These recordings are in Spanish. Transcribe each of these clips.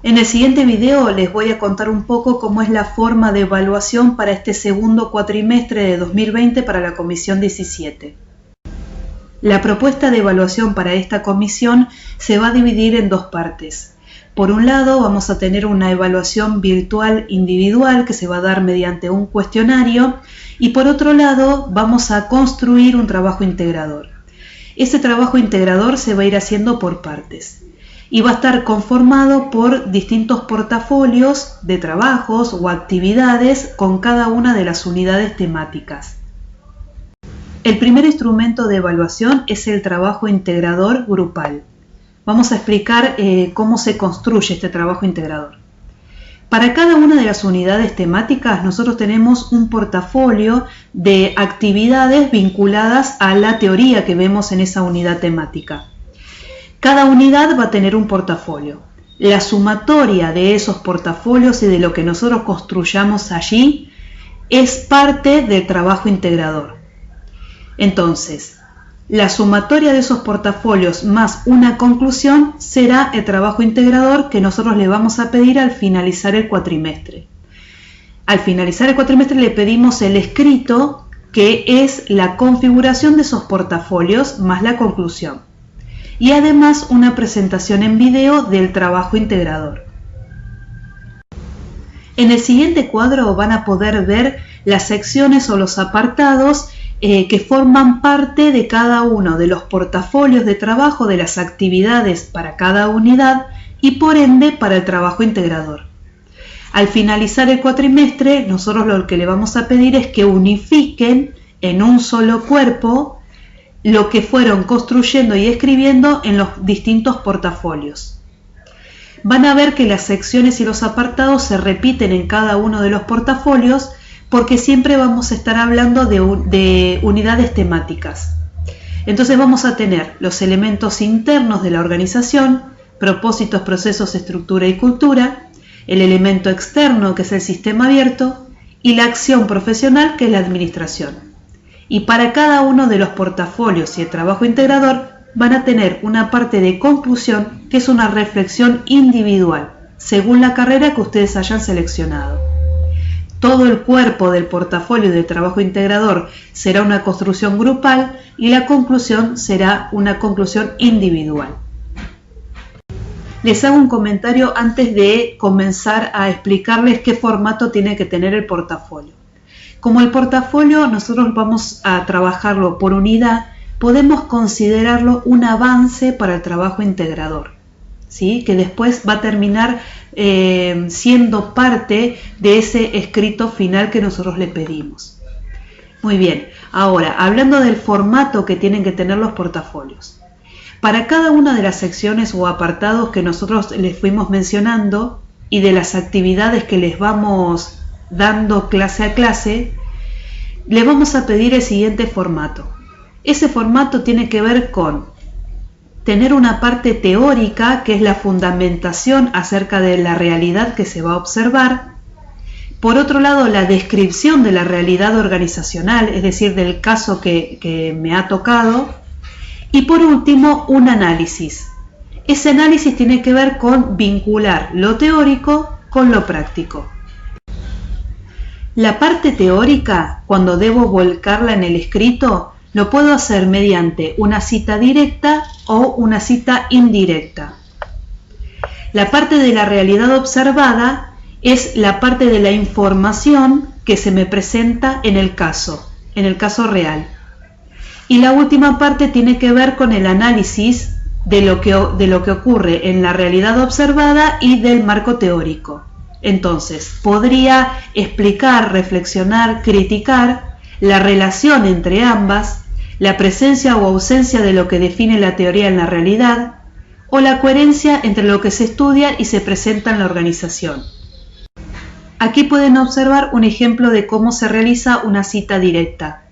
En el siguiente video les voy a contar un poco cómo es la forma de evaluación para este segundo cuatrimestre de 2020 para la Comisión 17. La propuesta de evaluación para esta comisión se va a dividir en dos partes. Por un lado, vamos a tener una evaluación virtual individual que se va a dar mediante un cuestionario y por otro lado, vamos a construir un trabajo integrador. Ese trabajo integrador se va a ir haciendo por partes y va a estar conformado por distintos portafolios de trabajos o actividades con cada una de las unidades temáticas. El primer instrumento de evaluación es el trabajo integrador grupal. Vamos a explicar cómo se construye este trabajo integrador. Para cada una de las unidades temáticas nosotros tenemos un portafolio de actividades vinculadas a la teoría que vemos en esa unidad temática. Cada unidad va a tener un portafolio. La sumatoria de esos portafolios y de lo que nosotros construyamos allí es parte del trabajo integrador. Entonces, la sumatoria de esos portafolios más una conclusión será el trabajo integrador que nosotros le vamos a pedir al finalizar el cuatrimestre. Al finalizar el cuatrimestre le pedimos el escrito, que es la configuración de esos portafolios más la conclusión. Y además una presentación en video del trabajo integrador. En el siguiente cuadro van a poder ver las secciones o los apartados que forman parte de cada uno de los portafolios de trabajo de las actividades para cada unidad y por ende para el trabajo integrador. Al finalizar el cuatrimestre, nosotros lo que le vamos a pedir es que unifiquen en un solo cuerpo lo que fueron construyendo y escribiendo en los distintos portafolios. Van a ver que las secciones y los apartados se repiten en cada uno de los portafolios porque siempre vamos a estar hablando de unidades temáticas. Entonces vamos a tener los elementos internos de la organización, propósitos, procesos, estructura y cultura, el elemento externo que es el sistema abierto y la acción profesional que es la administración. Y para cada uno de los portafolios y el trabajo integrador van a tener una parte de conclusión que es una reflexión individual según la carrera que ustedes hayan seleccionado. Todo el cuerpo del portafolio de trabajo integrador será una construcción grupal y la conclusión será una conclusión individual. Les hago un comentario antes de comenzar a explicarles qué formato tiene que tener el portafolio. Como el portafolio nosotros vamos a trabajarlo por unidad, podemos considerarlo un avance para el trabajo integrador, ¿sí? Que después va a terminar siendo parte de ese escrito final que nosotros le pedimos. Muy bien, ahora hablando del formato que tienen que tener los portafolios. Para cada una de las secciones o apartados que nosotros les fuimos mencionando y de las actividades que les vamos dando clase a clase, le vamos a pedir el siguiente formato. Ese formato tiene que ver con tener una parte teórica, que es la fundamentación acerca de la realidad que se va a observar. Por otro lado, la descripción de la realidad organizacional, es decir, del caso que me ha tocado. Y por último, un análisis. Ese análisis tiene que ver con vincular lo teórico con lo práctico. La parte teórica, cuando debo volcarla en el escrito, lo puedo hacer mediante una cita directa o una cita indirecta. La parte de la realidad observada es la parte de la información que se me presenta en el caso real. Y la última parte tiene que ver con el análisis de lo que ocurre en la realidad observada y del marco teórico. Entonces, podría explicar, reflexionar, criticar la relación entre ambas, la presencia o ausencia de lo que define la teoría en la realidad, o la coherencia entre lo que se estudia y se presenta en la organización. Aquí pueden observar un ejemplo de cómo se realiza una cita directa.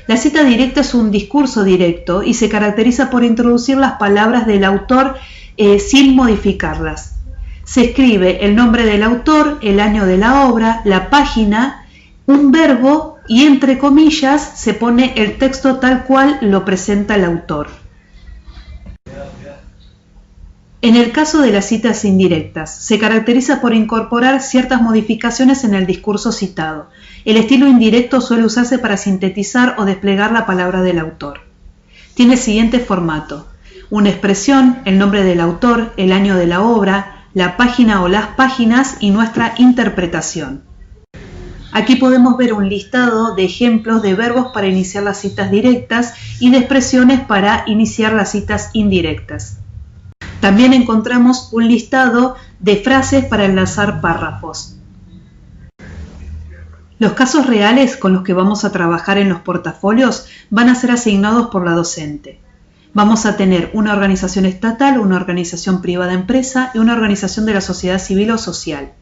La cita directa es un discurso directo y se caracteriza por introducir las palabras del autor sin modificarlas. Se escribe el nombre del autor, el año de la obra, la página, un verbo y entre comillas se pone el texto tal cual lo presenta el autor. En el caso de las citas indirectas, se caracteriza por incorporar ciertas modificaciones en el discurso citado. El estilo indirecto suele usarse para sintetizar o desplegar la palabra del autor. Tiene el siguiente formato: una expresión, el nombre del autor, el año de la obra, la página o las páginas y nuestra interpretación. Aquí podemos ver un listado de ejemplos de verbos para iniciar las citas directas y de expresiones para iniciar las citas indirectas. También encontramos un listado de frases para enlazar párrafos. Los casos reales con los que vamos a trabajar en los portafolios van a ser asignados por la docente. Vamos a tener una organización estatal, una organización privada empresa y una organización de la sociedad civil o social.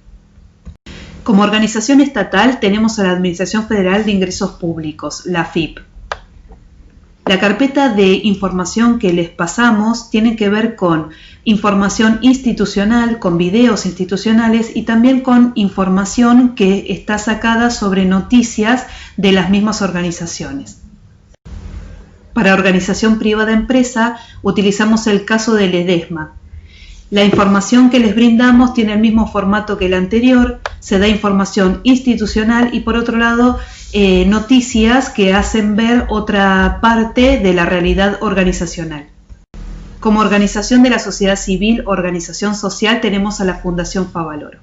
Como organización estatal tenemos a la Administración Federal de Ingresos Públicos, la AFIP. La carpeta de información que les pasamos tiene que ver con información institucional, con videos institucionales y también con información que está sacada sobre noticias de las mismas organizaciones. Para organización privada empresa utilizamos el caso del Ledesma. La información que les brindamos tiene el mismo formato que el anterior, se da información institucional y por otro lado noticias que hacen ver otra parte de la realidad organizacional. Como organización de la sociedad civil, organización social, tenemos a la Fundación Favaloro.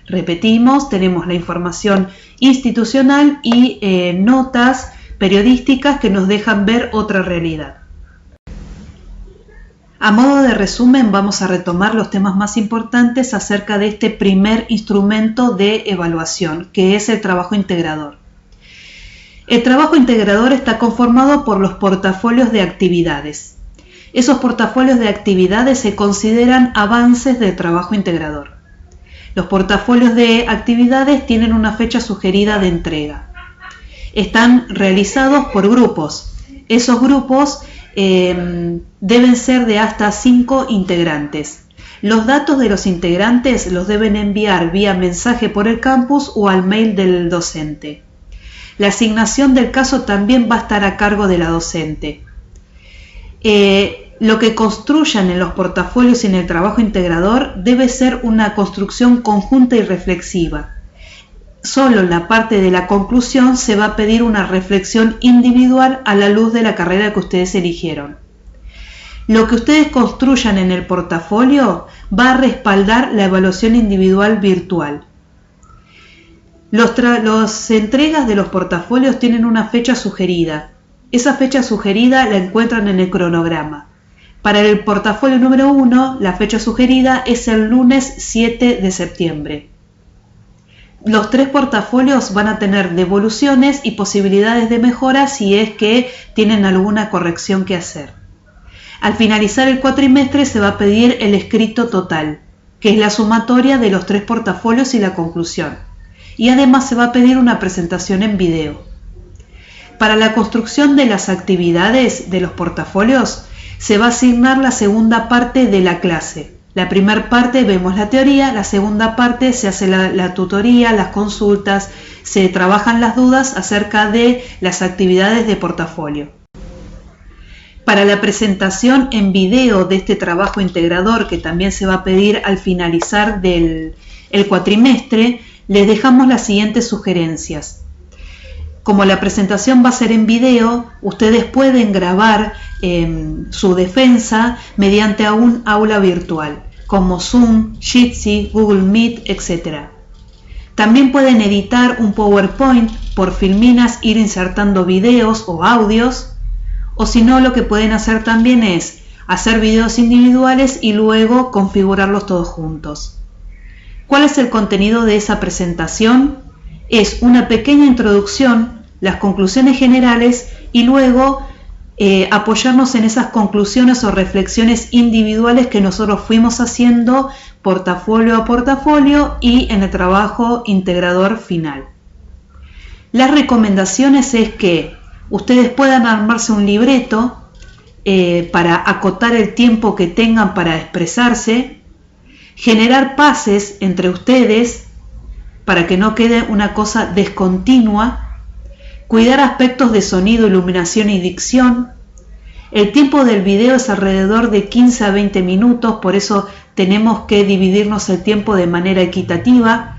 Repetimos, tenemos la información institucional y notas periodísticas que nos dejan ver otra realidad. A modo de resumen, vamos a retomar los temas más importantes acerca de este primer instrumento de evaluación, que es el trabajo integrador. El trabajo integrador está conformado por los portafolios de actividades. Esos portafolios de actividades se consideran avances del trabajo integrador. Los portafolios de actividades tienen una fecha sugerida de entrega. Están realizados por grupos. Esos grupos deben ser de hasta 5 integrantes. Los datos de los integrantes los deben enviar vía mensaje por el campus o al mail del docente. La asignación del caso también va a estar a cargo de la docente. Lo que construyan en los portafolios y en el trabajo integrador debe ser una construcción conjunta y reflexiva. Solo en la parte de la conclusión se va a pedir una reflexión individual a la luz de la carrera que ustedes eligieron. Lo que ustedes construyan en el portafolio va a respaldar la evaluación individual virtual. Las entregas de los portafolios tienen una fecha sugerida. Esa fecha sugerida la encuentran en el cronograma. Para el portafolio número 1, la fecha sugerida es el lunes 7 de septiembre. Los 3 portafolios van a tener devoluciones y posibilidades de mejora si es que tienen alguna corrección que hacer. Al finalizar el cuatrimestre se va a pedir el escrito total, que es la sumatoria de los 3 portafolios y la conclusión. Y además se va a pedir una presentación en video. Para la construcción de las actividades de los portafolios se va a asignar la segunda parte de la clase. La primera parte vemos la teoría, la segunda parte se hace la tutoría, las consultas, se trabajan las dudas acerca de las actividades de portafolio. Para la presentación en video de este trabajo integrador, que también se va a pedir al finalizar el cuatrimestre, les dejamos las siguientes sugerencias. Como la presentación va a ser en video, ustedes pueden grabar su defensa mediante un aula virtual, como Zoom, Jitsi, Google Meet, etc. También pueden editar un PowerPoint por filminas, ir insertando videos o audios, o si no, lo que pueden hacer también es hacer videos individuales y luego configurarlos todos juntos. ¿Cuál es el contenido de esa presentación? Es una pequeña introducción, las conclusiones generales y luego apoyarnos en esas conclusiones o reflexiones individuales que nosotros fuimos haciendo portafolio a portafolio y en el trabajo integrador final. Las recomendaciones es que ustedes puedan armarse un libreto para acotar el tiempo que tengan para expresarse, generar pases entre ustedes para que no quede una cosa descontinua, cuidar aspectos de sonido, iluminación y dicción, El tiempo del video es alrededor de 15 a 20 minutos, por eso tenemos que dividirnos el tiempo de manera equitativa.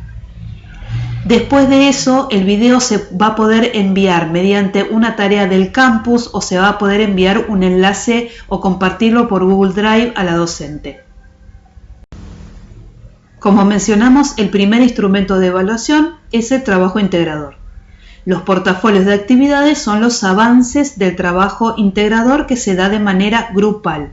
Después de eso, el video se va a poder enviar mediante una tarea del campus o se va a poder enviar un enlace o compartirlo por Google Drive a la docente. Como mencionamos, el primer instrumento de evaluación es el trabajo integrador. Los portafolios de actividades son los avances del trabajo integrador que se da de manera grupal.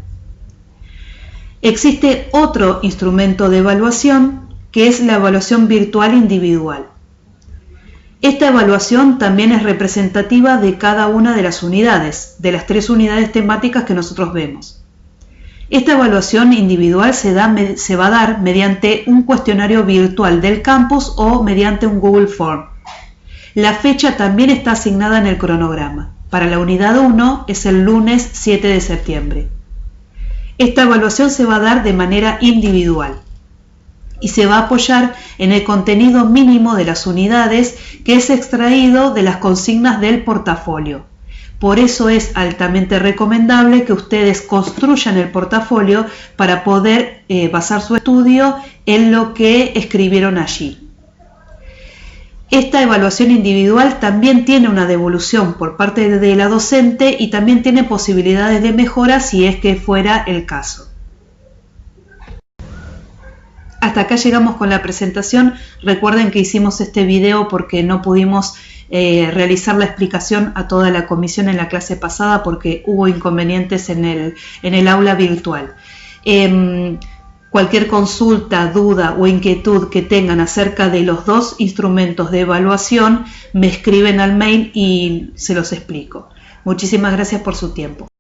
Existe otro instrumento de evaluación que es la evaluación virtual individual. Esta evaluación también es representativa de cada una de las unidades, de las 3 unidades temáticas que nosotros vemos. Esta evaluación individual se va a dar mediante un cuestionario virtual del campus o mediante un Google Form. La fecha también está asignada en el cronograma. Para la unidad 1 es el lunes 7 de septiembre. Esta evaluación se va a dar de manera individual y se va a apoyar en el contenido mínimo de las unidades que es extraído de las consignas del portafolio. Por eso es altamente recomendable que ustedes construyan el portafolio para poder basar su estudio en lo que escribieron allí. Esta evaluación individual también tiene una devolución por parte de la docente y también tiene posibilidades de mejora si es que fuera el caso. Hasta acá llegamos con la presentación. Recuerden que hicimos este video porque no pudimos realizar la explicación a toda la comisión en la clase pasada porque hubo inconvenientes en el aula virtual. Cualquier consulta, duda o inquietud que tengan acerca de los 2 instrumentos de evaluación, me escriben al mail y se los explico. Muchísimas gracias por su tiempo.